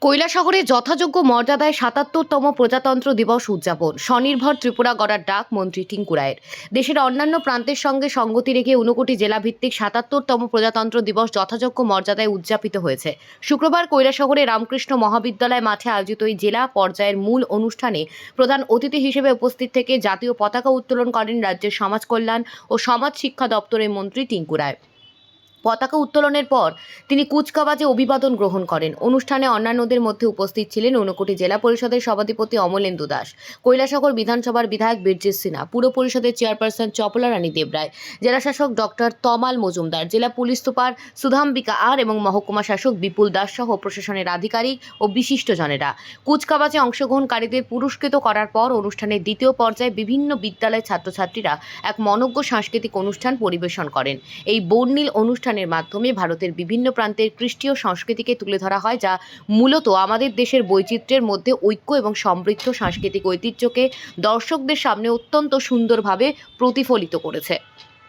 কৈলাসহরে যথাযোগ্য মর্যাদায় ৭৭তম প্রজাতন্ত্র দিবস উদযাপন। স্বনির্ভর ত্রিপুরা গড়ার ডাক মন্ত্রী টিঙ্কু রায়ের। দেশের অন্যান্য প্রান্তের সঙ্গে সঙ্গতি রেখে ৫৯ জেলাভিত্তিক ৭৭তম প্রজাতন্ত্র দিবস যথাযোগ্য মর্যাদায় উদযাপিত হয়েছে। শুক্রবার কৈলাসহরে রামকৃষ্ণ মহাবিদ্যালয় মাঠে আয়োজিত এই জেলা পর্যায়ের মূল অনুষ্ঠানে প্রধান অতিথি হিসেবে উপস্থিত থেকে জাতীয় পতাকা উত্তোলন করেন রাজ্যের সমাজ কল্যাণ ও সমাজ শিক্ষা দপ্তরের মন্ত্রী টিঙ্কু রায়। পতাকা উত্তোলনের পর তিনি কুচকাওয়াজে অভিবাদন গ্রহণ করেন। অনুষ্ঠানে অন্যান্যদের মধ্যে উপস্থিত ছিলেন ঊনকোটি জেলা পরিষদের সভাধিপতি অমলেন্দু দাস, কৈলাসহর বিধানসভার বিধায়ক বীরজিৎ সিনহা, পুর পরিষদের চেয়ারপারসন চপলা রানী দেবরায়, জেলাশাসক ডক্টর তমাল মজুমদার, জেলা পুলিশ সুপার সুধাম্বিকা আর এবং মহকুমা শাসক বিপুল দাস সহ প্রশাসনের আধিকারিক ও বিশিষ্টজনেরা। কুচকাওয়াজে অংশগ্রহণকারীদের পুরস্কৃত করার পর অনুষ্ঠানের দ্বিতীয় পর্যায়ে বিভিন্ন বিদ্যালয়ের ছাত্রছাত্রীরা এক মনোজ্ঞ সাংস্কৃতিক অনুষ্ঠান পরিবেশন করেন। এই বর্ণিল অনুষ্ঠানের মাধ্যমে ভারতের বিভিন্ন প্রান্তের কৃষ্টি ও সংস্কৃতিকে তুলে ধরা হয়, যা মূলত আমাদের দেশের বৈচিত্র্যের মধ্যে ঐক্য এবং সমৃদ্ধ সাংস্কৃতিক ঐতিহ্যকে দর্শকদের সামনে অত্যন্ত সুন্দরভাবে প্রতিফলিত করেছে।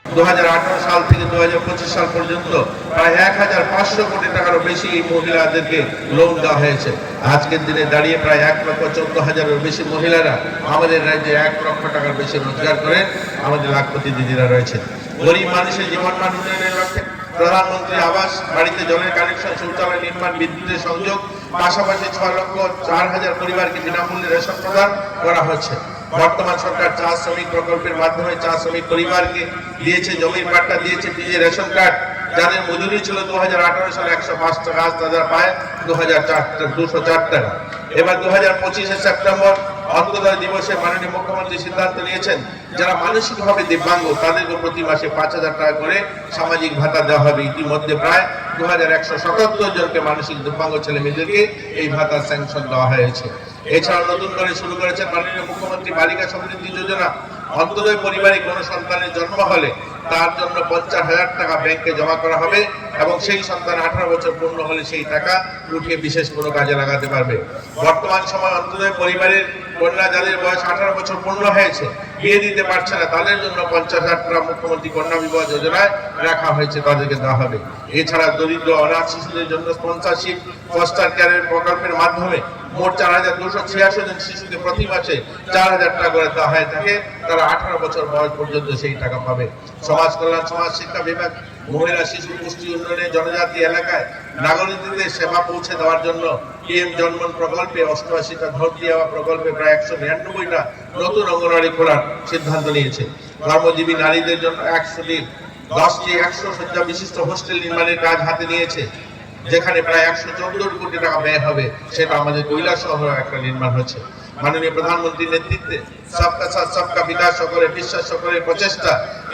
2018 সাল থেকে 2025 সাল পর্যন্ত প্রায় 1500 কোটি টাকারও বেশি এই মহিলাদেরকে লোন দেওয়া হয়েছে। আজকের দিনে দাঁড়িয়ে প্রায় 1,14,000-এর বেশি মহিলারা আমাদের রাজ্যে 1 লক্ষ টাকার বেশি রোজগার করেন। আমাদের লাখপতি দিদিরা রয়েছেন। গরিব মানুষের জীবনমান উন্নয়নের লক্ষ্যে প্রধানমন্ত্রী আবাস, বাড়িতে জলের কানেকশন, শৌচালয় নির্মাণ, বিদ্যুতের সংযোগ, পাশাপাশি 6,04,000 পরিবারকে বিনামূল্যে রেশন প্রদান করা হচ্ছে। বর্তমান সরকার চা শ্রমিক প্রকল্পের মাধ্যমে চা শ্রমিক পরিবারকে দিয়েছে জমির পাট্টা, দিয়েছে পিজি রেশন কার্ড। যাদের মজুরি ছিল 2018 সালে 105 টাকা, আজ তাদের পায় 204 টাকা। এবার 2025 সেপ্টেম্বর অন্তোদয় দিবসে মাননীয় মুখ্যমন্ত্রী সিদ্ধান্ত নিয়েছেন, যারা মানসিকভাবে দিব্যাঙ্গ তাদেরকে প্রতি মাসে 5,000 টাকা করে সামাজিক ভাতা দেওয়া হবে। ইতিমধ্যে প্রায় 2177 জনকে মানসিক দিব্যাঙ্গ ছেলে মেয়েদেরকে এই ভাতা স্যাংশন দেওয়া হয়েছে। এছাড়া নতুন করে শুরু করেছেন মাননীয় মুখ্যমন্ত্রী বালিকা সমৃদ্ধি যোজনা। অন্তোদয় পরিবারে কোনো সন্তানের জন্ম হলে তার জন্য 50,000 টাকা ব্যাংকে জমা করা হবে এবং সেই সন্তান 18 বছর পূর্ণ হলে সেই টাকা উঠিয়ে বিশেষ কোনো কাজে লাগাতে পারবে। বর্তমান সময় অন্তোদয় পরিবারের কন্যা যাদের বয়স 18 বছর পূর্ণ হয়েছে, বিয়ে দিতে পারছে না, তাদের জন্য 50,000 টাকা মুখ্যমন্ত্রী কন্যা বিবাহ যোজনায় রাখা হয়েছে, তাদেরকে দেওয়া হবে। এছাড়া দরিদ্র অনাথ শিশুদের জন্য স্পন্সরশিপ ফস্টার কেয়ারের প্রকল্পের মাধ্যমে মোট 4,286 জন শিশুকে প্রতি মাসে 4,000 টাকা করে দেওয়া হয়ে থাকে। তারা 18 বছর বয়স পর্যন্ত সেই টাকা পাবে। সমাজ কল্যাণ সমাজ শিক্ষা বিভাগ মহিলা শিশু পুষ্টি উন্নয়নে জনজাতি এলাকায় নাগরিকদের সেবা পৌঁছে দেওয়ার জন্য পিএম জন্মন প্রকল্পে 88টা ভর্তি হওয়া প্রকল্পে প্রায় 199টা নতুন অঙ্গনওয়াড়ি খোলার সিদ্ধান্ত নিয়েছে। কর্মজীবী নারীদের জন্য 10টি 100 শয্যা বিশিষ্ট হোস্টেল নির্মাণের কাজ হাতে নিয়েছে, যেখানে প্রায় 114 কোটি টাকা ব্যয় হবে। সেটা আমাদের কৈলাসহরে একটা নির্মাণ হচ্ছে। মাননীয় প্রধানমন্ত্রীর নেতৃত্বে সবকা সাথ সবকা বিকাশ, সকলের বিশ্বাস, সকলের প্রচেষ্টা,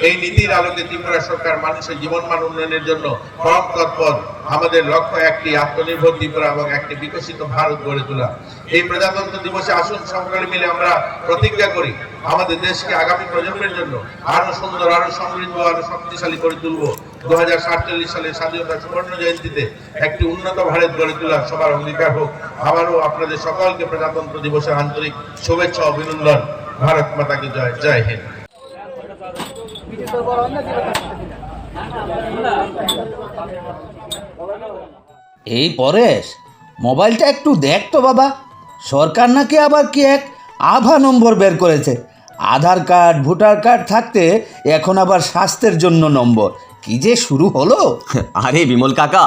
এই নীতির আলোকে ত্রিপুরা সরকার মানুষের জীবনমান উন্নয়নের জন্য পরম তৎপর। আমাদের লক্ষ্য একটি আত্মনির্ভর ত্রিপুরা এবং একটি বিকশিত ভারত গড়ে তোলা। এই প্রজাতন্ত্র দিবসে আসুন সকলে মিলে আমরা প্রতিজ্ঞা করি আমাদের দেশকে আগামী প্রজন্মের জন্য আরো সুন্দর, আরো সমৃদ্ধ, আরো শক্তিশালী করে তুলব। 2047 সালের স্বাধীনতা সুবর্ণ জয়ন্তীতে একটি উন্নত ভারত গড়ে তোলার সবার অঙ্গীকার হোক। আবারও আপনাদের সকলকে প্রজাতন্ত্র দিবসের আন্তরিক শুভেচ্ছা, অভিনন্দন। ভারত মাতা কি জয়। জয় হিন্দ। এই পরেশ, মোবাইলটা একটু দেখ তো বাবা। সরকার নাকি আবার কি এক আভা নম্বর বের করেছে। আধার কার্ড, ভোটার কার্ড থাকতে এখন আবার স্বাস্থ্যের জন্য নম্বর। কি যে শুরু হলো! আরে বিমল কাকা,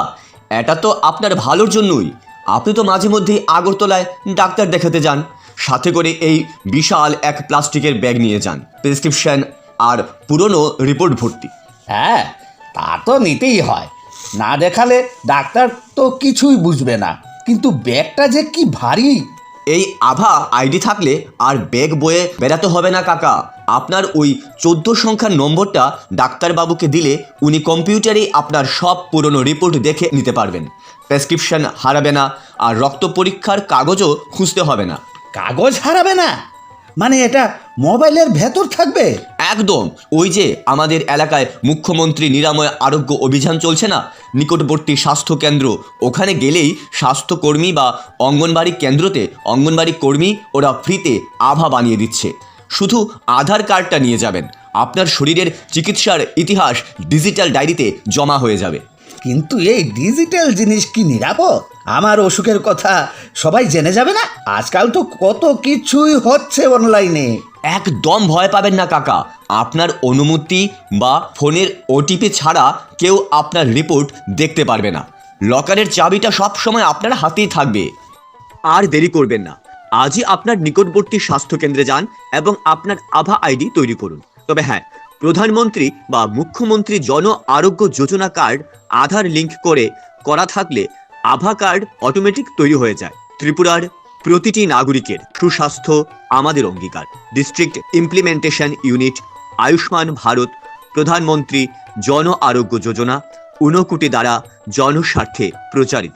এটা তো আপনার ভালোর জন্যই। আপনি তো মাঝে মধ্যেই আগরতলায় ডাক্তার দেখাতে যান, সাথে করে এই বিশাল এক প্লাস্টিকের ব্যাগ নিয়ে যান, প্রেসক্রিপশন আর পুরনো রিপোর্ট ভর্তি। হ্যাঁ, তা তো নিতেই হয়। না দেখালে ডাক্তার তো কিছুই বুঝবে না। কিন্তু ব্যাগটা যে কি ভারী! এই আভা আইডি থাকলে আর ব্যাগ বয়ে বেড়াতে হবে না কাকা। আপনার ওই 14 সংখ্যার নম্বরটা ডাক্তারবাবুকে দিলে উনি কম্পিউটারেই আপনার সব পুরনো রিপোর্ট দেখে নিতে পারবেন। প্রেসক্রিপশন হারাবে না, আর রক্ত পরীক্ষার কাগজও খুঁজতে হবে না। কাগজ হারাবে না মানে এটা মোবাইলের ভেতর থাকবে? একদম। ওই যে আমাদের এলাকায় মুখ্যমন্ত্রী নিরাময় আরোগ্য অভিযান চলছে না, নিকটবর্তী স্বাস্থ্য কেন্দ্র, ওখানে গেলেই স্বাস্থ্যকর্মী বা অঙ্গনবাড়ি কেন্দ্রতে অঙ্গনবাড়ি কর্মী ওরা ফ্রিতে আভা বানিয়ে দিচ্ছে। শুধু আধার কার্ডটা নিয়ে যাবেন, আপনার শরীরের চিকিৎসার ইতিহাস ডিজিটাল ডায়েরিতে জমা হয়ে যাবে। কিন্তু এই ডিজিটাল জিনিস কি নিরাপদ? আমার অসুখের কথা সবাই জেনে যাবে না? আজকাল তো কত কিছুই হচ্ছে অনলাইনে। একদম ভয় পাবেন না কাকা, আপনার অনুমতি বা ফোনের ওটিপি ছাড়া কেউ আপনার রিপোর্ট দেখতে পারবে না। লকারের চাবিটা সব সময় আপনার হাতেই থাকবে। আর দেরি করবেন না, আজই আপনার নিকটবর্তী স্বাস্থ্যকেন্দ্রে যান এবং আপনার আভা আইডি তৈরি করুন। তবে হ্যাঁ, প্রধানমন্ত্রী বা মুখ্যমন্ত্রী জন আরোগ্য যোজনা কার্ড আধার লিঙ্ক করা থাকলে আভা কার্ড অটোমেটিক তৈরি হয়ে যায়। ত্রিপুরার প্রতিটি নাগরিকের সুস্বাস্থ্য আমাদের অঙ্গীকার। District implementation unit, Ayushman Bharat, প্রধানমন্ত্রী জন আরোগ্য যোজনা, 59 দ্বারা জনস্বার্থে প্রচারিত।